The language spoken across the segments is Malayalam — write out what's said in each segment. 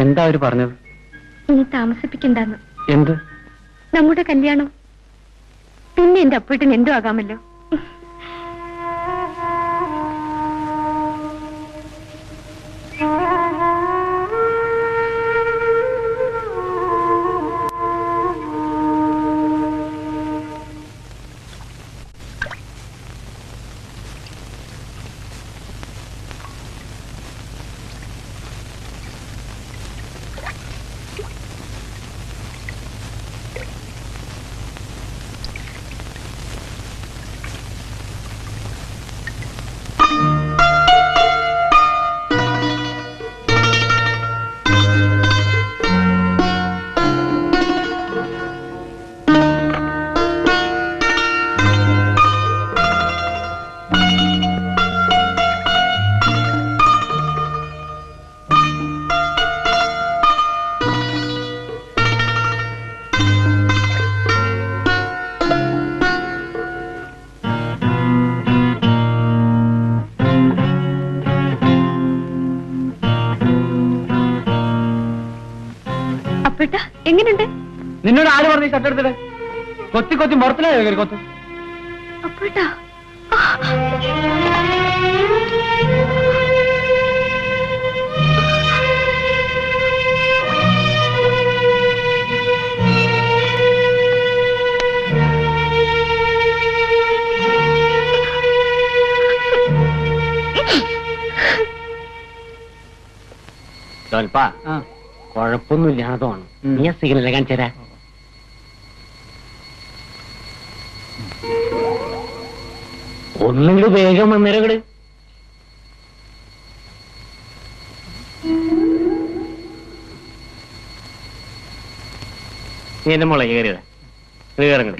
എന്താ അവര് പറഞ്ഞത്? ഇനി താമസിപ്പിക്കണ്ടെന്ന്. എന്ത്? നമ്മുടെ കല്യാണം. പിന്നെ എന്റെ അപ്പൂട്ടൻ എന്തോ ആകാമല്ലോ. എങ്ങനെയുണ്ട്? നിന്നോട് ആര് പറഞ്ഞു ഷട്ടെടുത്തിട്ട്? കൊത്തി കൊത്തി മുറത്തിലായോ കൊത്ത്? അപ്പേട്ടാ കുഴപ്പമൊന്നുമില്ലാതെ തോന്നുന്നു. നീ ആ സിഗ്നൽ കാണിച്ചരാ. ഒന്നുകൂടി വേഗം വന്നേരങ്ങട്. നീ എന്റെ മുളക് കയറിയതാ. കയറങ്ങട്.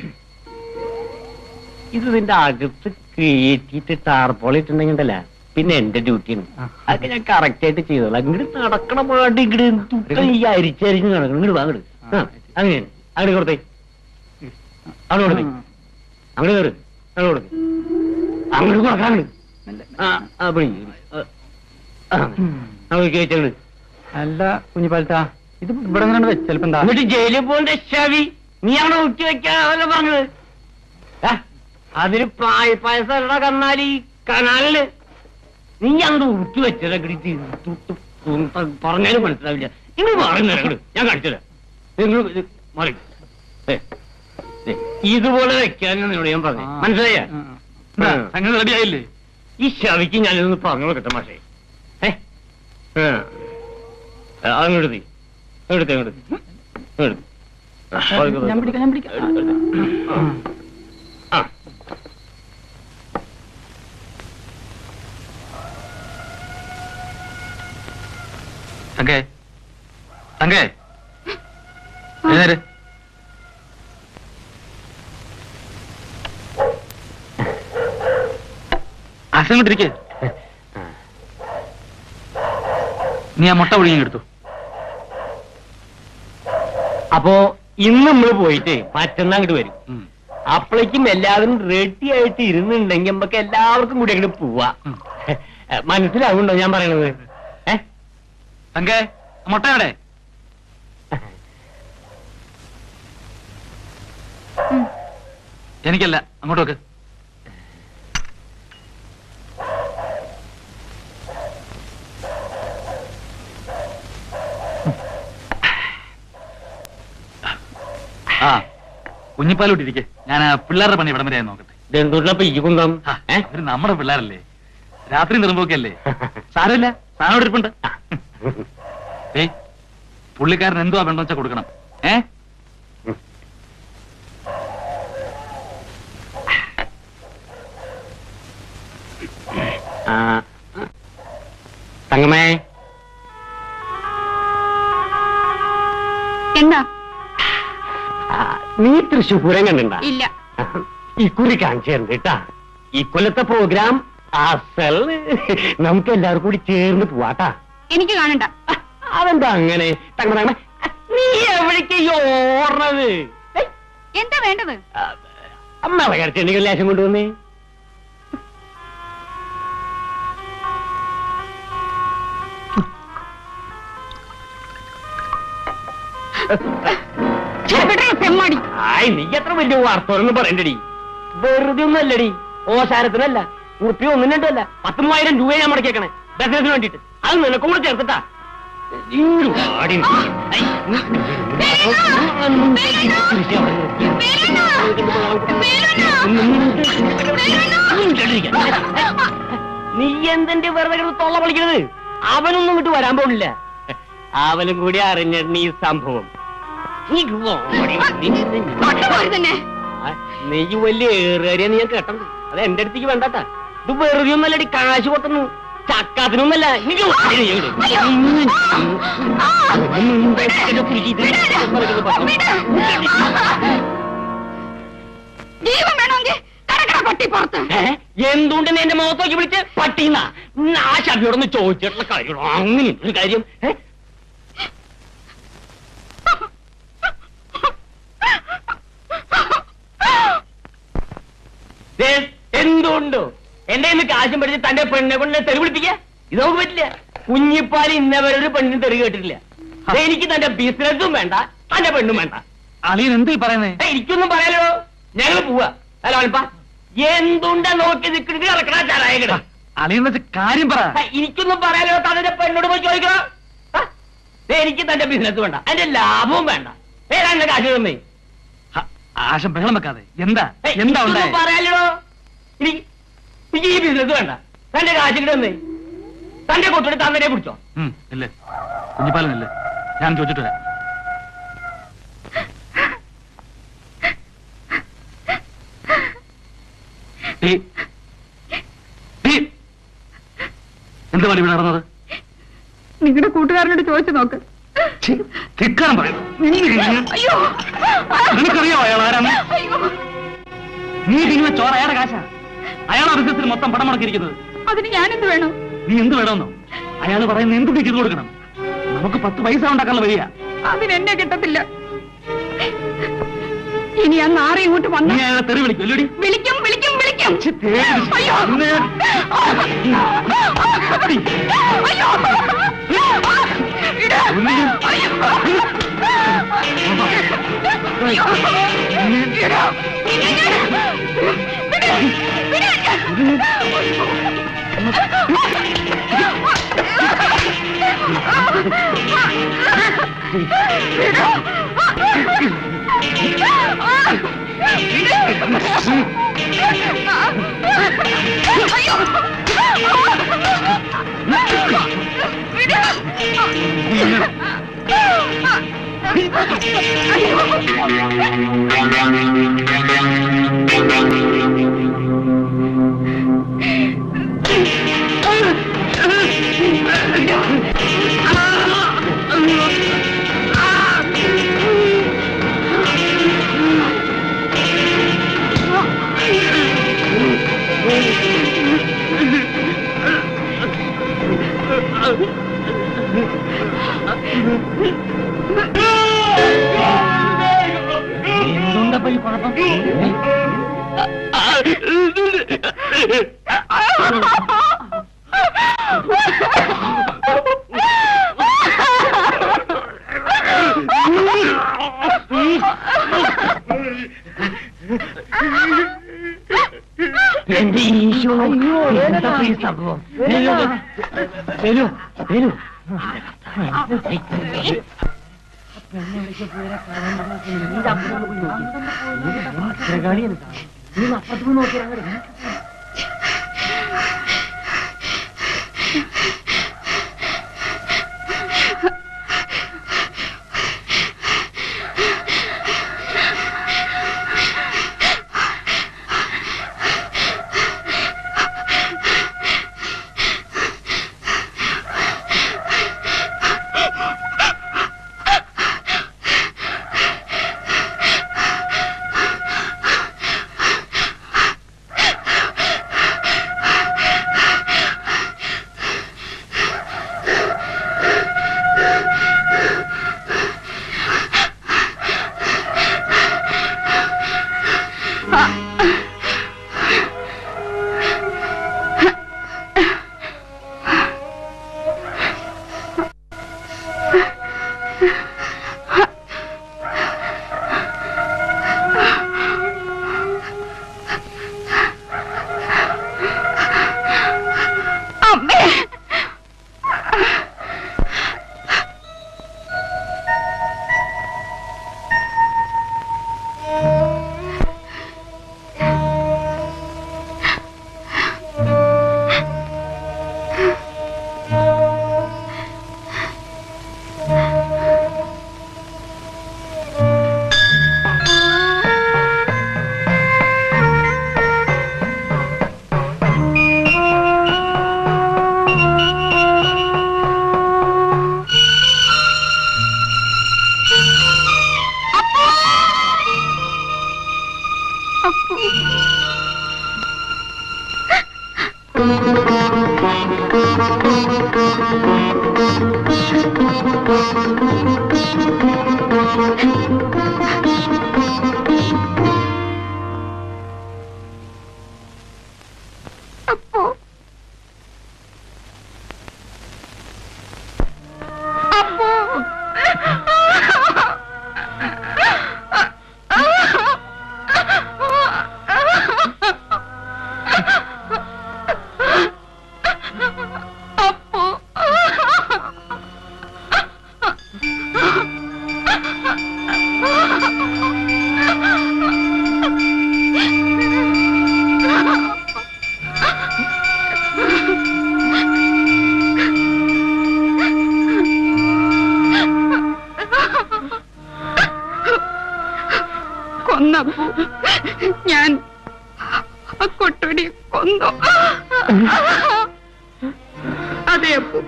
ഇത് നിന്റെ അകത്ത് കയറ്റിട്ട് ടാർപോളിട്ടുണ്ടെങ്കിണ്ടല്ല പിന്നെ എന്റെ ഡ്യൂട്ടിയാണ്. അതൊക്കെ ഞാൻ കറക്റ്റ് ആയിട്ട് ചെയ്തോളാം. ഇങ്ങോട്ട് നടക്കണ പാടി ഇങ്ങോട്ട് ഈ അരിച്ചരിഞ്ഞ് നടക്കണം. ഇങ്ങോട്ട് വാങ്ങട്. അങ്ങനെയാണ്. അങ്ങോട്ട് കൊടുത്തേ. അവിടെ കൊടുത്തേ. അങ്ങോട്ട് കയറ്. അങ്ങോട്ട് കൊടുത്തേ. അങ്ങോട്ട് കൊടുക്കാങ്ങട്. അങ്ങോട്ട് കയറ്റങ്ങട്. അല്ല കുഞ്ഞിപ്പാലത്താ, ഇത് ഇവിടെ നിന്ന് ചിലപ്പോ എന്താ എന്നിട്ട് ജയിലിൽ പോകേണ്ട ശവി നീയാണോ ഊറ്റി വെക്കാനല്ല പറഞ്ഞത്? അതിന് പായസം കന്നാലി കനാലില് നീ അങ്ങോട്ട് ഊറ്റി വെച്ചത് പറഞ്ഞാലും മനസ്സിലാവില്ല. നിങ്ങൾ പറയുന്നങ്ങോട്ട് ഞാൻ കാണിച്ചത് നിങ്ങൾ മാറി. ഇതുപോലെ വെക്കാനും നിന്നോട് ഞാൻ പറഞ്ഞു. മനസ്സിലായ അങ്ങനെ റെഡിയായില്ലേ? ഈ ശവിക്ക് ഞാനിതൊന്ന് പറഞ്ഞു കൊടുക്കട്ടെ മാഷേ. അങ്ങോട്ട് നീ എടുത്തേ അങ്ങോട്ട് തങ്കേ തങ്കേ എഴുന്നേര്. ആശങ്കട്ടിരിക്കേ. നീ ആ മുട്ട ഒഴുകി എടുത്തു. അപ്പോ ഇന്ന് നമ്മള് പോയിട്ട് മറ്റന്നാൾ അങ്ങോട്ട് വരും. അപ്പോഴേക്കും എല്ലാവരും റെഡി ആയിട്ട് ഇരുന്നുണ്ടെങ്കിൽ നമുക്ക് എല്ലാവർക്കും കൂടി അങ്ങോട്ട് പോവാ. മനസ്സിലാവുണ്ടോ ഞാൻ പറയണത്? തങ്കേ മുട്ട എവിടെ? എനിക്കല്ല, അങ്ങോട്ട് വെക്ക്. ആ കുഞ്ഞിപ്പാലോട്ടിരിക്കെ. ഞാൻ പിള്ളേരുടെ പണി ഇവിടം വരെ നോക്കട്ടെ. ഒരു നമ്മുടെ പിള്ളേരല്ലേ, രാത്രി നിറമ്പോക്കല്ലേ. സാരമില്ല, സാധനം ഇരിപ്പുണ്ട്. പുള്ളിക്കാരൻ എന്തുവാ വേണ്ടെന്ന് വെച്ചാൽ കൊടുക്കണം. തങ്ങമേ എന്താ? നീ തൃശ്ശൂർ പൂരം കണ്ടിട്ടുണ്ടോ? ഇല്ല. ഇക്കുറി കാണിച്ചു തരുന്നുണ്ട് കേട്ടാ. ഇക്കൊല്ലത്തെ പ്രോഗ്രാം അസൽ. നമുക്ക് എല്ലാവർക്കും കൂടി ചേർന്ന് പോവാട്ടാ. എനിക്ക് കാണണ്ട. അതെന്താ അങ്ങനെ? തങ്ങമ തങ്ങമ നീ എവിടേക്ക് ഓർണത്? എന്താ വേണ്ടത്? അമ്മ വകർച്ചെങ്കിൽ ലേശം കൊണ്ടുവന്നേ. ആയി നീ എത്ര വലിയ വാർത്തകളൊന്നും പറയണ്ടടി. വെറുതെ ഒന്നല്ലടി, ഓശാരത്തിനല്ല, ഉറുപ്പിയോ ഒന്നും രണ്ടല്ല, 10,000 രൂപ ഞാൻ മുടക്കിയേക്കണേ ബിസിനസിന് വേണ്ടിട്ട്. അത് നിനക്കും കൂടെ ചേർത്തിട്ടാ. നീ എന്തിന്റെ വെറുതെ തൊള്ള പൊളിക്കരുത്. അവനൊന്നും ഇങ്ങോട്ട് വരാൻ പോണില്ല. അവനും കൂടി അറിഞ്ഞിരുന്ന ഈ സംഭവം. നീ വലിയ ഏറുകാരിയാ നീ ഞാൻ കേട്ടത്. അത് എന്റെ അടുത്തേക്ക് വേണ്ടാട്ടാ. ഇത് വെറുതെ ഒന്നല്ലടി, കാശ് കൊട്ടുന്നു, ചക്കാത്തിനൊന്നല്ല. എന്തുകൊണ്ട് എന്റെ മുഖത്ത് നോക്കി വിളിച്ച് പട്ടിന്ന ആ ശബിയോടൊന്ന് ചോദിച്ചിട്ടുള്ള കാര്യമാണോ അങ്ങനെ ഒരു കാര്യം? എന്തുകൊണ്ടോ എന്റെ ഇന്ന് കാശും പഠിച്ച് തന്റെ പെണ്ണിനെ കൊണ്ട് തെറി വിളിപ്പിക്കുക? ഇത് നമുക്ക് പറ്റില്ല. കുഞ്ഞിപ്പാല് ഇന്നവരെ ഒരു പെണ്ണിന് തെറി കേട്ടിട്ടില്ല. എനിക്ക് തന്റെ ബിസിനസ്സും വേണ്ട, തന്റെ പെണ്ണും വേണ്ട. അളിയൻ എന്ത് പറയുന്നേ? എനിക്കൊന്നും പറയാലോ, ഞങ്ങൾ പോവാ. അല്ല അൽപ്പാ, എന്തുണ്ടാ നോക്കി നിൽക്കുന്നത്? ഇറക്കണ ചാരായ കിട. അളിയൻ വെച്ച് കാര്യം പറ. എനിക്കൊന്നും പറയാലോ, തന്റെ പെണ്ണോട് പോയി ചോദിക്കണം. എനിക്ക് തന്റെ ബിസിനസ് വേണ്ട, അതിന്റെ ലാഭവും വേണ്ട. ഏതാണ്ട് കാശ് തന്നേ. ആശം ബഹളം വെക്കാതെ. എന്താ എന്താ പറയാലോ? എനിക്ക് ഈ ബിസിനസ് വേണ്ട, തന്റെ കാശ് കിടന്നേ. തന്റെ കൊത്തോട് തന്നെ പിടിച്ചോ. ഇല്ലേ കുഞ്ഞിപ്പാലനല്ലേ, ഞാൻ ചോദിച്ചിട്ട് വരാം. എന്താ പണി ഇവിടെ നടന്നത്? നിങ്ങളുടെ കൂട്ടുകാരനോട് ചോദിച്ചു നോക്ക്. ധിക്കാരം പറയുന്നു. നിനക്കറിയോ അയാൾ ആരാണ്? നീ തിന്നുന്ന ചോറ് അയാളുടെ കാശാ. അയാളാ ബിസിനസ്സിൽ മൊത്തം പണം മുടക്കിയിരിക്കുന്നത്. അതിന് ഞാൻ എന്ത് വേണം? നീ എന്ത് വേണമെന്നോ? അയാൾ പറയുന്നത് എന്ത് നീ ചെയ്തു കൊടുക്കണം. നമുക്ക് 10 പൈസ ഉണ്ടാക്കാനുള്ള വഴിയാ. അതിനെന്നെ കിട്ടത്തില്ല. ഇനി ആ നാറി ഇങ്ങോട്ട് വന്നു. നീ അയാളെ തെറി വിളിക്കും അല്ലേടി? വിളിക്കും വിളിക്കും വിളിക്കും. എന്റെ ഈശോ, എന്താ ഈ സംഭവം? വരൂ വരൂ. അപ്പുറത്ത് നോക്കിയാ ഞാൻ ആ കൊട്ടോടി കൊന്നു. അതെ അപ്പു,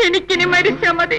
എനിക്കിനി മരിച്ചാ മതി.